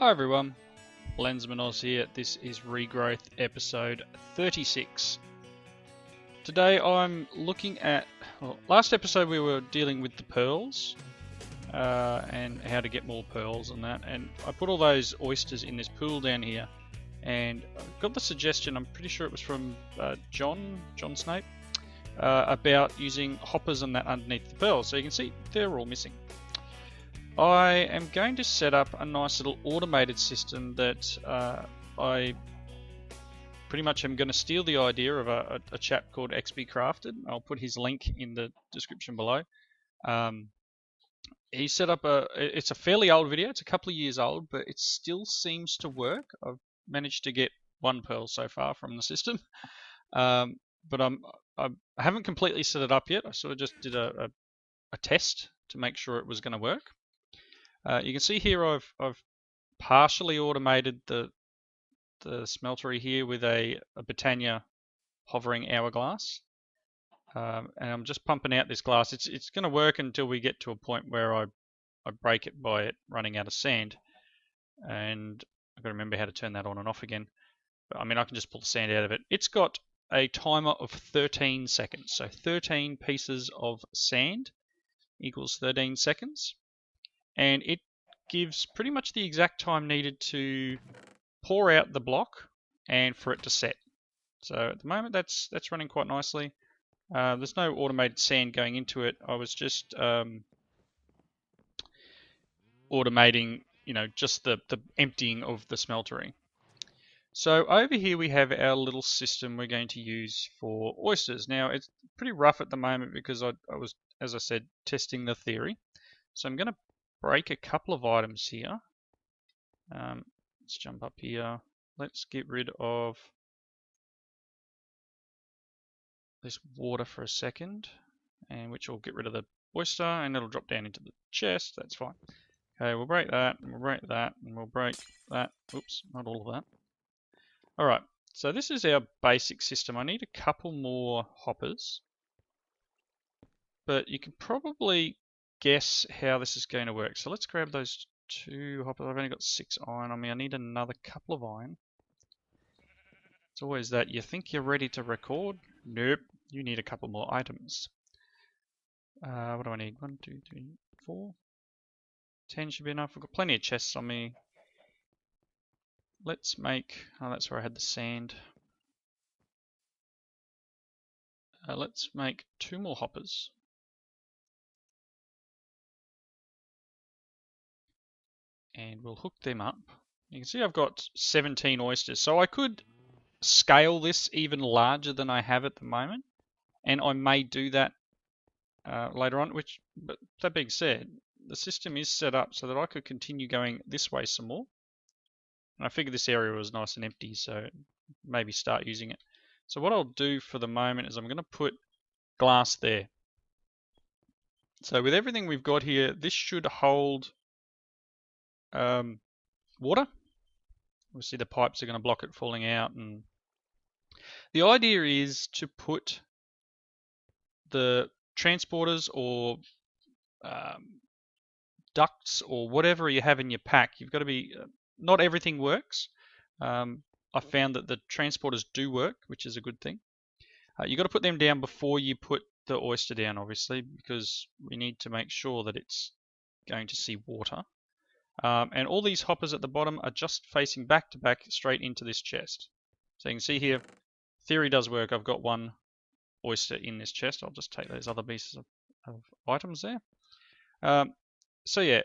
Hi everyone, Lensman Oz here. This is Regrowth episode 36. Today I'm looking at, last episode we were dealing with the pearls and how to get more pearls and that, and I put all those oysters in this pool down here, and I got the suggestion, I'm pretty sure it was from John Snape, about using hoppers and that underneath the pearls. So you can see they're all missing. I am going to set up a nice little automated system that I pretty much am going to steal the idea of a chap called XP Crafted. I'll put his link in the description below. He set up it's a fairly old video, it's a couple of years old, but it still seems to work. I've managed to get one pearl so far from the system, but I haven't completely set it up yet. I sort of just did a test to make sure it was going to work. You can see here I've partially automated the smeltery here with a Britannia hovering hourglass, and I'm just pumping out this glass. It's going to work until we get to a point where I break it by it running out of sand, and I've got to remember how to turn that on and off again. But I mean, I can just pull the sand out of it. It's got a timer of 13 seconds, so 13 pieces of sand equals 13 seconds. And it gives pretty much the exact time needed to pour out the block and for it to set. So at the moment that's running quite nicely. There's no automated sand going into it. I was just automating, just the emptying of the smeltery. So over here we have our little system we're going to use for oysters. Now it's pretty rough at the moment because I was, as I said, testing the theory. So I'm going to break a couple of items here. Let's jump up here. Let's get rid of this water for a second, and which will get rid of the oyster, and it'll drop down into the chest. That's fine. Okay, we'll break that, and we'll break that, and we'll break that. Oops, not all of that. Alright, so this is our basic system. I need a couple more hoppers, but you can probably guess how this is going to work. So let's grab those two hoppers. I've only got 6 iron on me. I need another couple of iron. It's always that you think you're ready to record. Nope, you need a couple more items. What do I need? 1, 2, 3, 4. 10 should be enough. I've got plenty of chests on me. Let's make, that's where I had the sand. Let's make 2 more hoppers. And we'll hook them up. You can see I've got 17 oysters, so I could scale this even larger than I have at the moment, and I may do that later on. But that being said, the system is set up so that I could continue going this way some more, and I figured this area was nice and empty, so maybe start using it. So what I'll do for the moment is I'm going to put glass there. So with everything we've got here, this should hold water. Obviously the pipes are going to block it falling out, and the idea is to put the transporters or ducts or whatever you have in your pack. You've got to be, not everything works. I found that the transporters do work, which is a good thing. You've got to put them down before you put the oyster down, obviously, because we need to make sure that it's going to see water. And all these hoppers at the bottom are just facing back to back straight into this chest. So you can see here, theory does work. I've got 1 oyster in this chest. I'll just take those other pieces of items there. So yeah,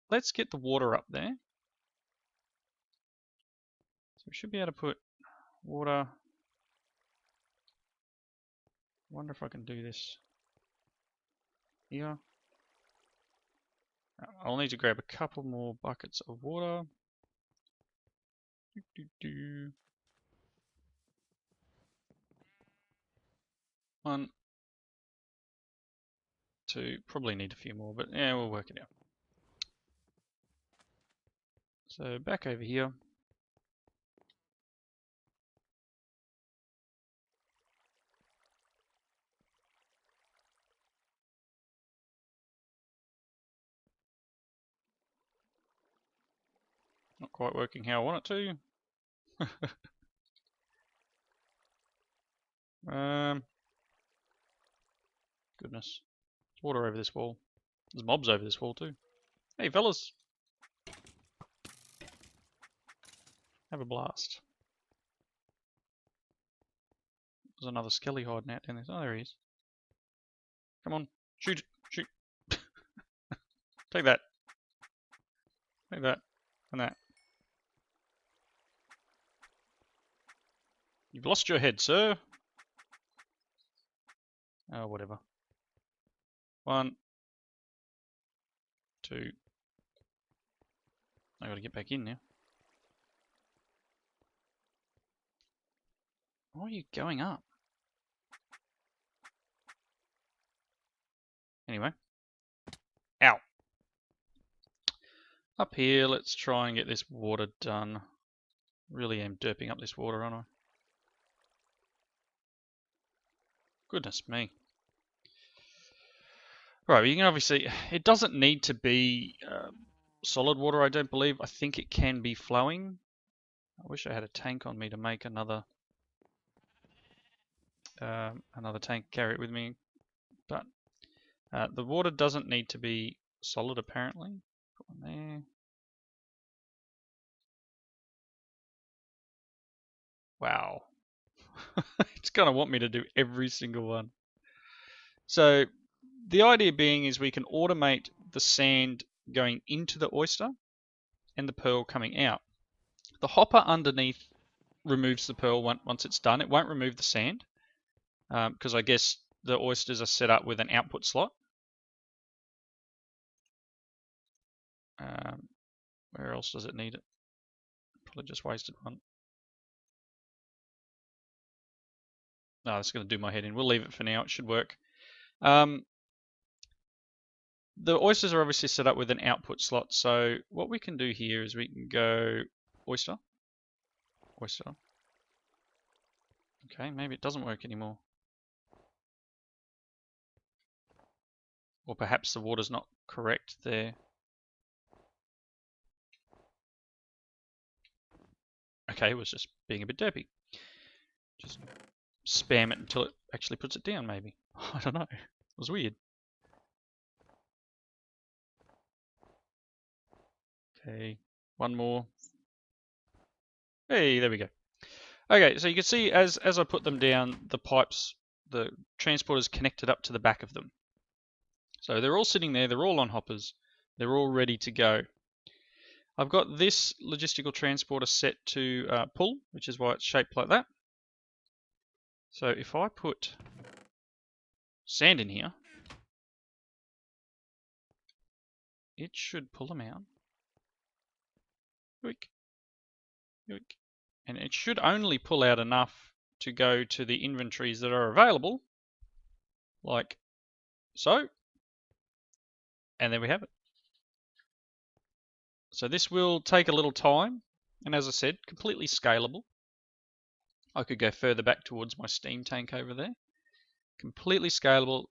let's get the water up there. So we should be able to put water. I wonder if I can do this here. I'll need to grab a couple more buckets of water. 1, 2, probably need a few more, but yeah, we'll work it out. So back over here. Oh, quite working how I want it to. Goodness. There's water over this wall. There's mobs over this wall too. Hey fellas! Have a blast. There's another skelly hiding out down there. Oh, there he is. Come on. Shoot! Shoot! Take that. Take that. And that. You've lost your head, sir. Oh, whatever. 1, 2. I gotta get back in now. Why are you going up? Anyway. Ow! Up here, let's try and get this water done. Really am derping up this water, aren't I? Goodness me. Right, well you can obviously... It doesn't need to be solid water, I don't believe. I think it can be flowing. I wish I had a tank on me to make another tank, carry it with me. But the water doesn't need to be solid, apparently. Put one there. Wow. It's going to want me to do every single one. So the idea being is we can automate the sand going into the oyster and the pearl coming out. The hopper underneath removes the pearl once it's done. It won't remove the sand because I guess the oysters are set up with an output slot. Where else does it need it? Probably just wasted one. No, that's going to do my head in. We'll leave it for now. It should work. The oysters are obviously set up with an output slot. So what we can do here is we can go oyster. Oyster. Okay, maybe it doesn't work anymore. Or perhaps the water's not correct there. Okay, it was just being a bit derpy. Just spam it until it actually puts it down, maybe. I don't know. It was weird. Okay, one more. Hey, there we go. Okay, so you can see as I put them down, the pipes, the transporter's connected up to the back of them. So they're all sitting there, they're all on hoppers, they're all ready to go. I've got this logistical transporter set to pull, which is why it's shaped like that. So if I put sand in here, it should pull them out. Yoink. Yoink. And it should only pull out enough to go to the inventories that are available, like so. And there we have it. So this will take a little time, and as I said, completely scalable. I could go further back towards my steam tank over there. Completely scalable.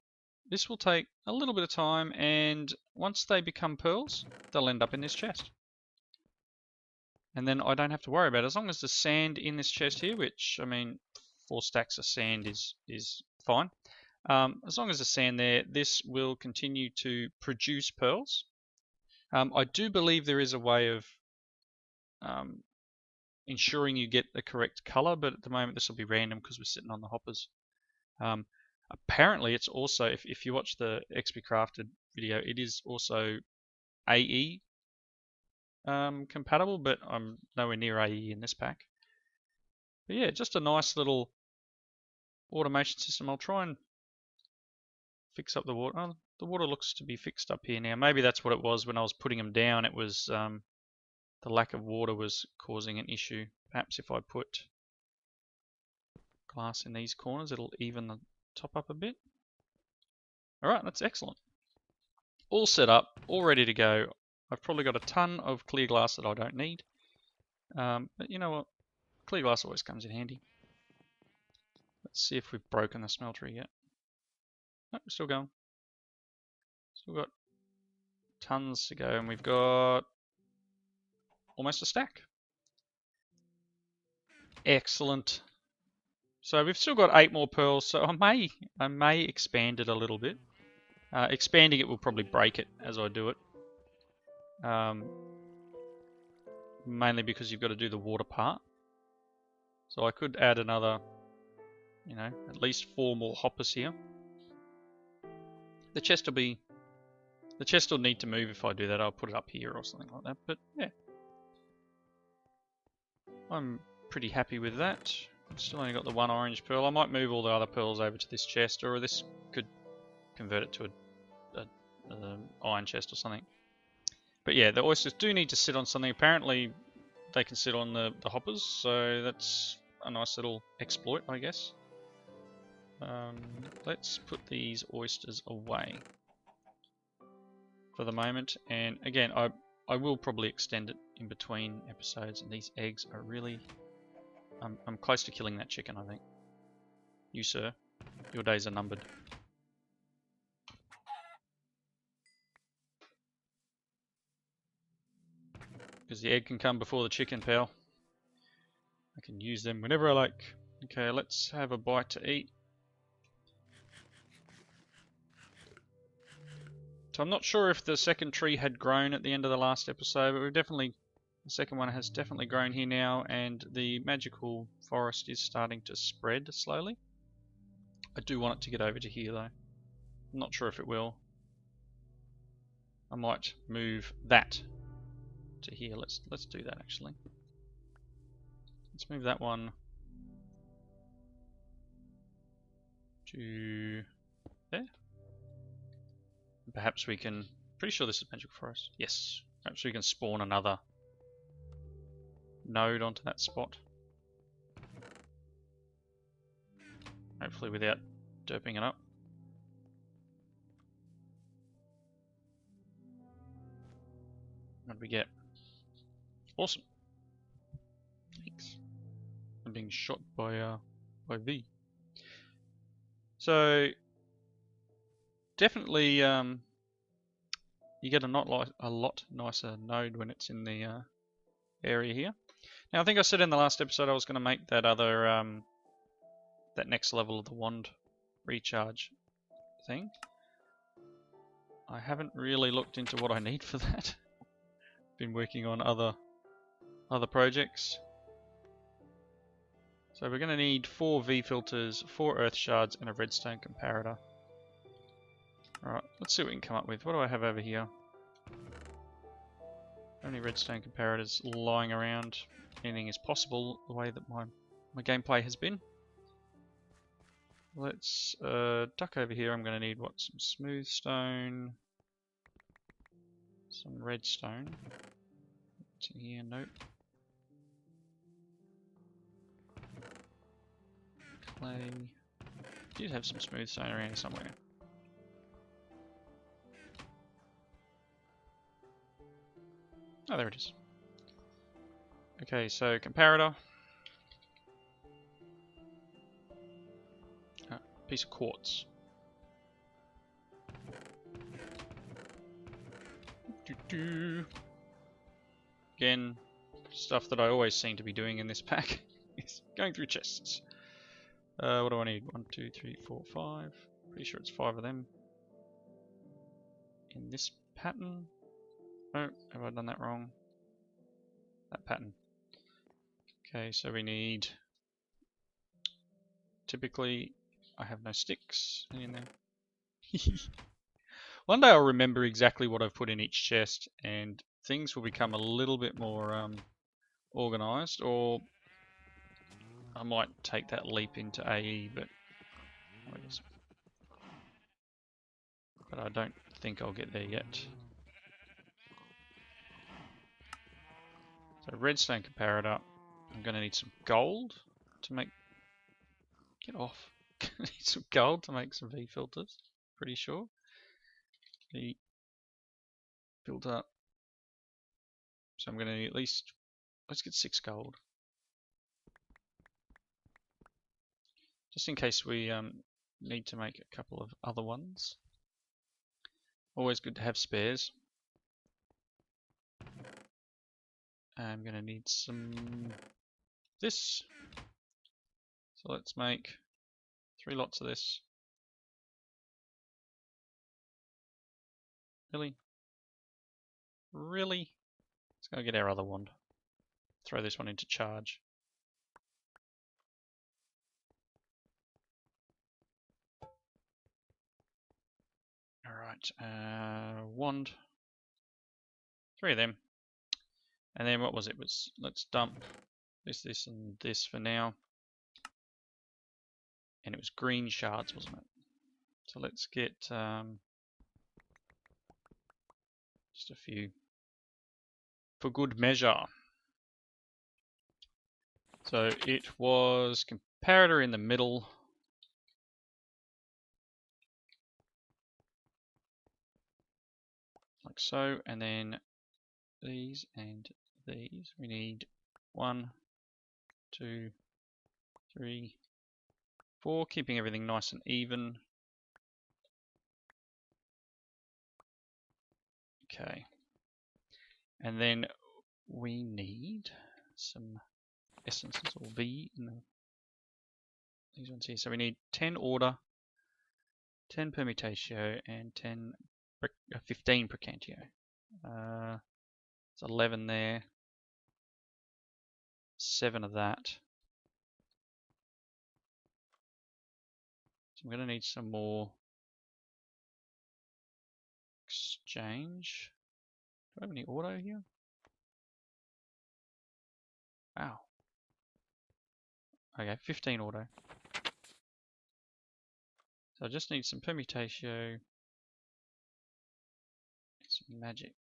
This will take a little bit of time, and once they become pearls, they'll end up in this chest. And then I don't have to worry about it. As long as there's sand in this chest here, which, I mean, 4 stacks of sand is fine. As long as there's sand there, this will continue to produce pearls. I do believe there is a way of ensuring you get the correct color, but at the moment this will be random because we're sitting on the hoppers. Apparently it's also, if you watch the XP Crafted video, it is also AE compatible, but I'm nowhere near AE in this pack. But yeah, just a nice little automation system. I'll try and fix up the water. Oh, the water looks to be fixed up here now. Maybe that's what it was when I was putting them down. It was the lack of water was causing an issue. Perhaps if I put glass in these corners, it'll even the top up a bit. Alright, that's excellent. All set up, all ready to go. I've probably got a ton of clear glass that I don't need. But you know what? Clear glass always comes in handy. Let's see if we've broken the smelter yet. No, we're still going. Still got tons to go, and we've got almost a stack. Excellent. So we've still got 8 more pearls, so I may expand it a little bit. Expanding it will probably break it as I do it. Mainly because you've got to do the water part. So I could add another, you know, at least 4 more hoppers here. The chest will need to move if I do that. I'll put it up here or something like that. But yeah, I'm pretty happy with that. I've still only got the 1 orange pearl. I might move all the other pearls over to this chest, or this could convert it to a iron chest or something. But yeah, the oysters do need to sit on something. Apparently they can sit on the hoppers, so that's a nice little exploit, I guess. Let's put these oysters away for the moment, and again I will probably extend it in between episodes, and these eggs are really... I'm close to killing that chicken, I think. You, sir, your days are numbered. Because the egg can come before the chicken, pal. I can use them whenever I like. Okay, let's have a bite to eat. So I'm not sure if the second tree had grown at the end of the last episode, but the second one has definitely grown here now, and the magical forest is starting to spread slowly. I do want it to get over to here though. I'm not sure if it will. I might move that to here. Let's do that actually. Let's move that one to there. Perhaps we can... Pretty sure this is magical forest. Yes. Perhaps we can spawn another node onto that spot. Hopefully without derping it up. What did we get? Awesome. Thanks. I'm being shot by V. So definitely you get a lot nicer node when it's in the area here. Now I think I said in the last episode I was going to make that other that next level of the wand recharge thing. I haven't really looked into what I need for that. Been working on other projects. So we're going to need 4 V filters, 4 earth shards, and a redstone comparator. Alright, let's see what we can come up with. What do I have over here? Only redstone comparators lying around. Anything is possible the way that my gameplay has been. Let's duck over here. I'm going to need some smooth stone, some redstone. What's in here? Nope. Clay. Did have some smooth stone around here somewhere. Oh, there it is. Okay, so comparator. Piece of quartz. Again, stuff that I always seem to be doing in this pack is going through chests. What do I need? 1, 2, 3, 4, 5. Pretty sure it's 5 of them. In this pattern. Oh, have I done that wrong? That pattern. Okay, so we need... Typically, I have no sticks in there. One day I'll remember exactly what I've put in each chest, and things will become a little bit more organised, or I might take that leap into AE, but I don't think I'll get there yet. So redstone comparator. I'm going to need some gold to make... Get off. Need some gold to make some V filters. Pretty sure. V filter. So I'm going to need at least... Let's get 6 gold. Just in case we need to make a couple of other ones. Always good to have spares. I'm going to need some this. So let's make 3 lots of this. Really? Really? Let's go get our other wand. Throw this one into charge. Alright, wand. 3 of them. And then what was it? Let's dump this, and this for now. And it was green shards, wasn't it? So let's get just a few for good measure. So it was comparator in the middle. Like so, and then these and these. We need 1, 2, 3, 4, keeping everything nice and even. Okay. And then we need some essences, or V in these ones here. So we need 10 order, 10 permutatio, and 15 precantio. It's 11 there. 7 of that. So I'm going to need some more exchange. Do I have any auto here? Wow. Okay, 15 auto. So I just need some permutatio, some magic.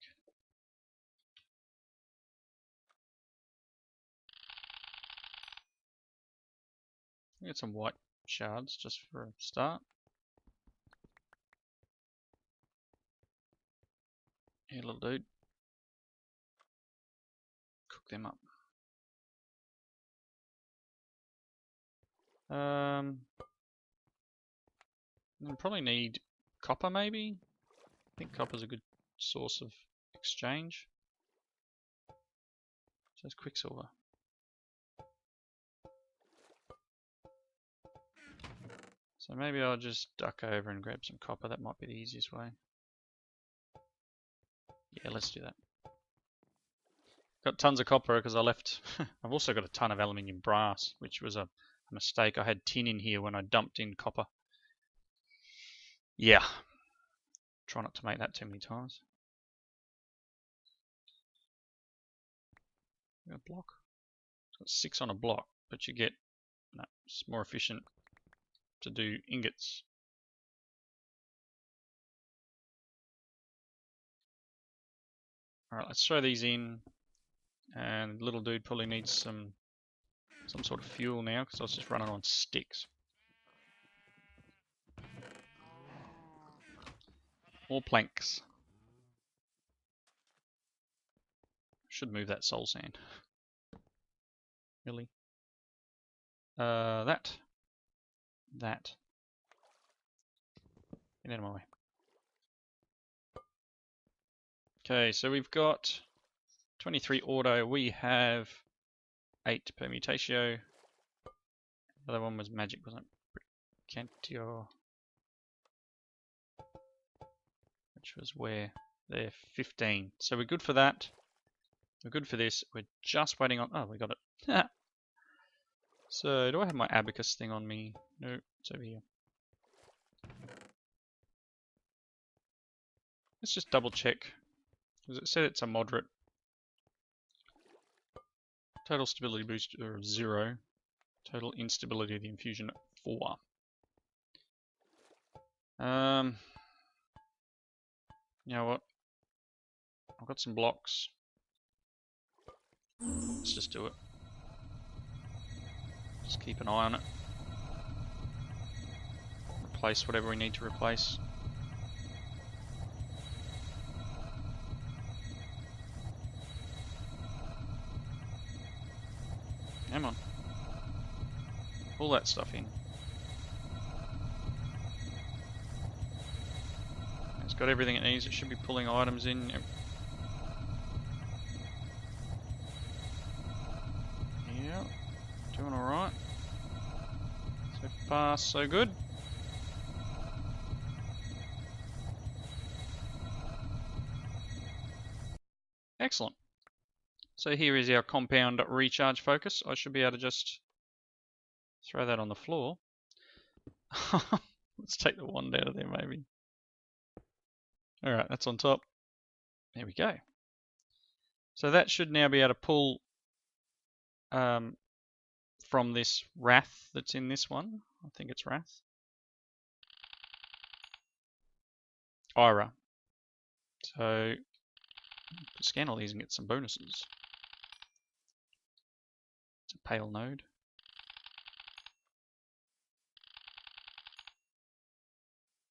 Get some white shards just for a start. Here, little dude. Cook them up. We'll probably need copper, maybe. I think copper's a good source of exchange. So it's quicksilver. So maybe I'll just duck over and grab some copper. That might be the easiest way. Yeah, let's do that. Got tons of copper because I left. I've also got a ton of aluminium brass, which was a mistake. I had tin in here when I dumped in copper. Yeah. Try not to make that too many times. A block. It's got 6 on a block, but you get, no, it's more efficient to do ingots. Alright, let's throw these in. And little dude probably needs some sort of fuel now because I was just running on sticks. More planks. Should move that soul sand. Really? That. Get out of my way. Okay, so we've got 23 auto. We have 8 permutatio. The other one was magic, wasn't it? Precantio. Which was where? There, 15. So we're good for that. We're good for this. We're just waiting on... Oh, we got it. So, do I have my abacus thing on me? No, it's over here. Let's just double check. Because it said it's a moderate. Total stability booster of 0. Total instability of the infusion 4. You know what? I've got some blocks. Let's just do it. Just keep an eye on it. Replace whatever we need to replace. Come on. Pull that stuff in. It's got everything it needs. It should be pulling items in. Yeah. far, so good. Excellent. So here is our compound recharge focus. I should be able to just throw that on the floor. Let's take the wand out of there maybe. Alright, that's on top. There we go. So that should now be able to pull from this wrath that's in this one. I think it's wrath. Ira. So scan all these and get some bonuses. It's a pale node.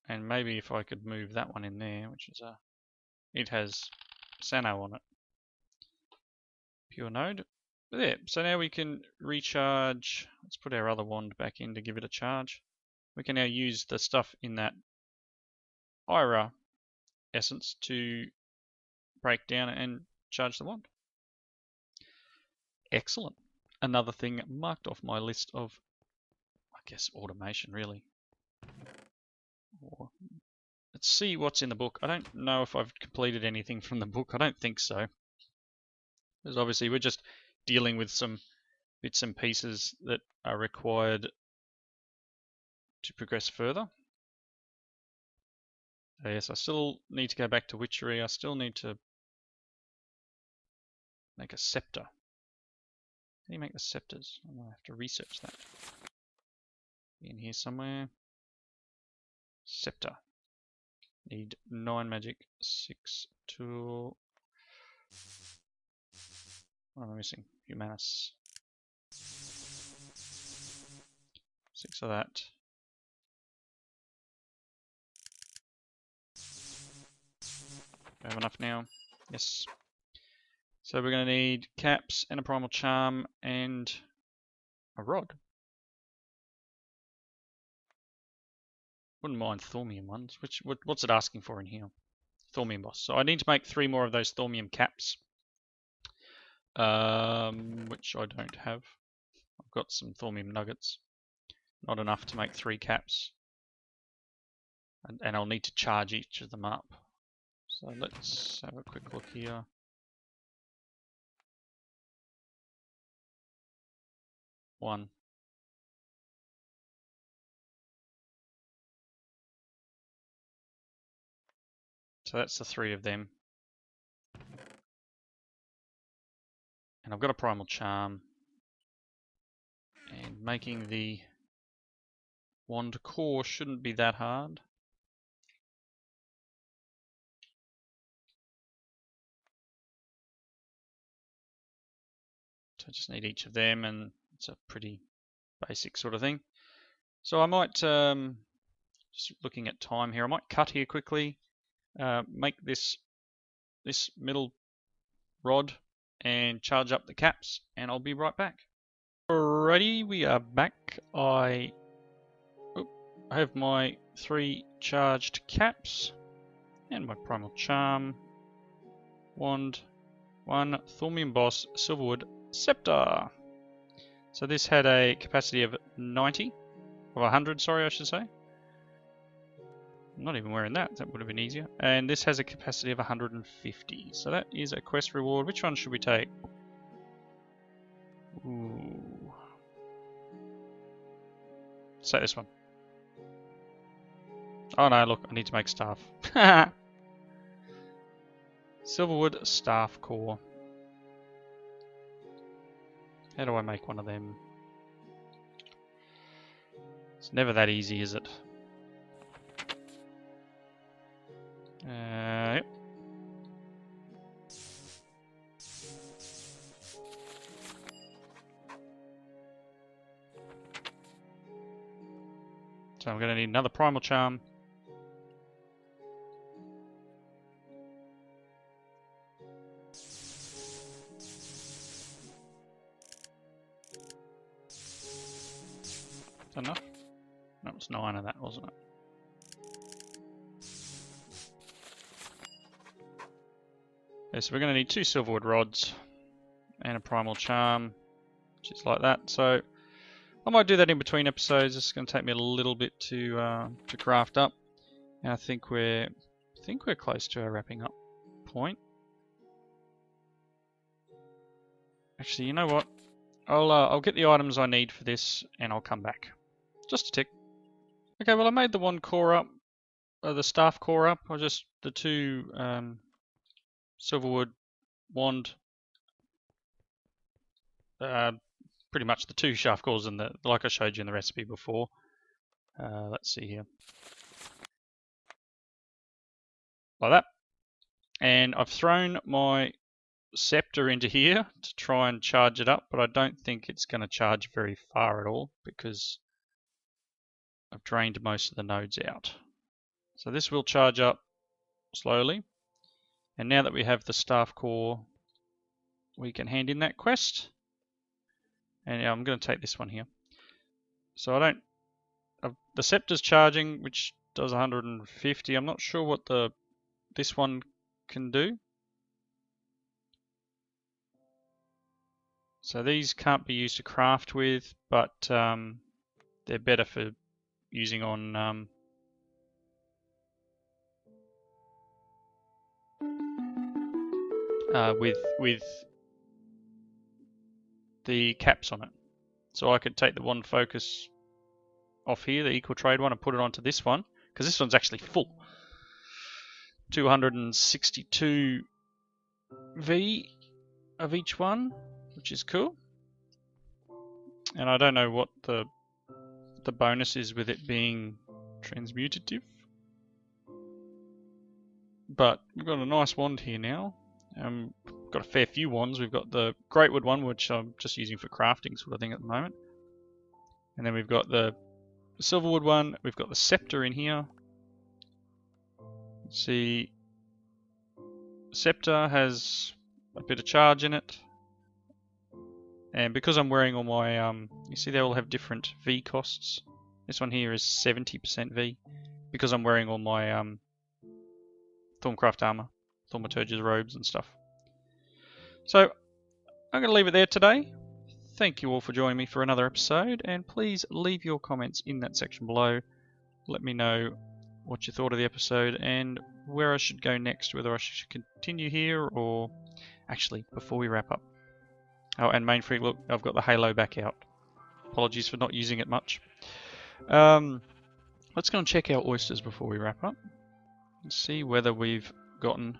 And maybe if I could move that one in there, which is it has Sano on it. Pure node. But there, so now we can recharge. Let's put our other wand back in to give it a charge. We can now use the stuff in that Ira essence to break down and charge the wand. Excellent. Another thing marked off my list of, I guess, automation really. Let's see what's in the book. I don't know if I've completed anything from the book. I don't think so. Because obviously we're just dealing with some bits and pieces that are required to progress further. So yes, I still need to go back to witchery. I still need to make a scepter. How do you make the scepters? I'm going to have to research that. In here somewhere. Scepter. Need 9 magic, 6 tool. What am I missing? Humanus. 6 of that. Do I have enough now? Yes. So we're going to need caps and a primal charm and a rod. Wouldn't mind thaumium ones. What's it asking for in here? Thaumium boss. So I need to make 3 more of those thaumium caps. Which I don't have. I've got some thaumium nuggets. Not enough to make 3 caps. And I'll need to charge each of them up. So let's have a quick look here. One. So that's the 3 of them. And I've got a primal charm. And making the wand core shouldn't be that hard. So I just need each of them, and it's a pretty basic sort of thing. So I might, just looking at time here, I might cut here quickly, make this middle rod and charge up the caps, and I'll be right back. Alrighty, we are back. I have my 3 charged caps and my primal charm, wand, 1 thaumium boss, silverwood scepter. So this had a capacity of 90, or 100, sorry, I should say. I'm not even wearing that. That would have been easier. And this has a capacity of 150. So that is a quest reward. Which one should we take? Ooh. Let's take this one. Oh no, look, I need to make staff. Silverwood staff core. How do I make one of them? It's never that easy, is it? Yep. So I'm going to need another primal charm. Is that enough? That was 9 of that, wasn't it? Okay, so we're going to need 2 silverwood rods and a primal charm, just like that. So I might do that in between episodes. It's going to take me a little bit to craft up, and I think we're close to our wrapping up point. Actually, you know what? I'll get the items I need for this, and I'll come back. Just a tick. Okay, well I made the one core up, the staff core up. I just the two silverwood wand, pretty much the two shaft cores and like I showed you in the recipe before. Let's see here, like that. And I've thrown my scepter into here to try and charge it up, but I don't think it's going to charge very far at all because I've drained most of the nodes out. So this will charge up slowly. And now that we have the staff core, we can hand in that quest. And yeah, I'm going to take this one here. So the scepter's charging, which does 150. I'm not sure what this one can do. So these can't be used to craft with, but they're better for using on with the caps on it. So I could take the one focus off here, the equal trade one, and put it onto this one, because this one's actually full. 262 V of each one, which is cool. And I don't know what the bonus is with it being transmutative, but we've got a nice wand here now. We've got a fair few wands. We've got the Greatwood one, which I'm just using for crafting sort of thing at the moment. And then we've got the Silverwood one. We've got the scepter in here. Let's see, the scepter has a bit of charge in it. And because I'm wearing all my, you see they all have different V costs. This one here is 70% V, because I'm wearing all my Thorncraft armor, Thaumaturge's robes and stuff. So I'm going to leave it there today. Thank you all for joining me for another episode, and please leave your comments in that section below. Let me know what you thought of the episode and where I should go next, whether I should continue here or... Actually, before we wrap up. Oh, and Mainfree, look, I've got the halo back out. Apologies for not using it much. Let's go and check our oysters before we wrap up. Let's see whether we've gotten...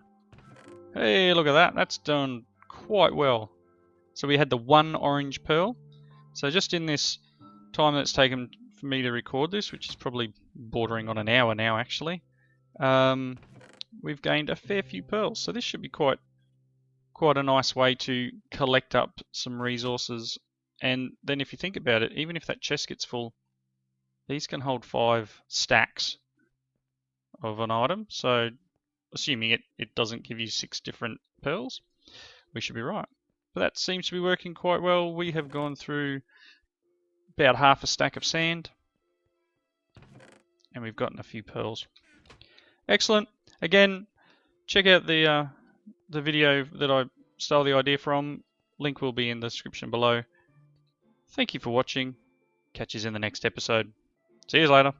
Hey, look at that. That's done quite well. So we had the one orange pearl. So just in this time that it's taken for me to record this, which is probably bordering on an hour now actually, we've gained a fair few pearls. So this should be quite a nice way to collect up some resources. And then if you think about it, even if that chest gets full, these can hold 5 stacks of an item. So assuming it doesn't give you 6 different pearls, we should be right. But that seems to be working quite well. We have gone through about half a stack of sand, and we've gotten a few pearls. Excellent. Again, check out the video that I stole the idea from. Link will be in the description below. Thank you for watching. Catch you in the next episode. See you later.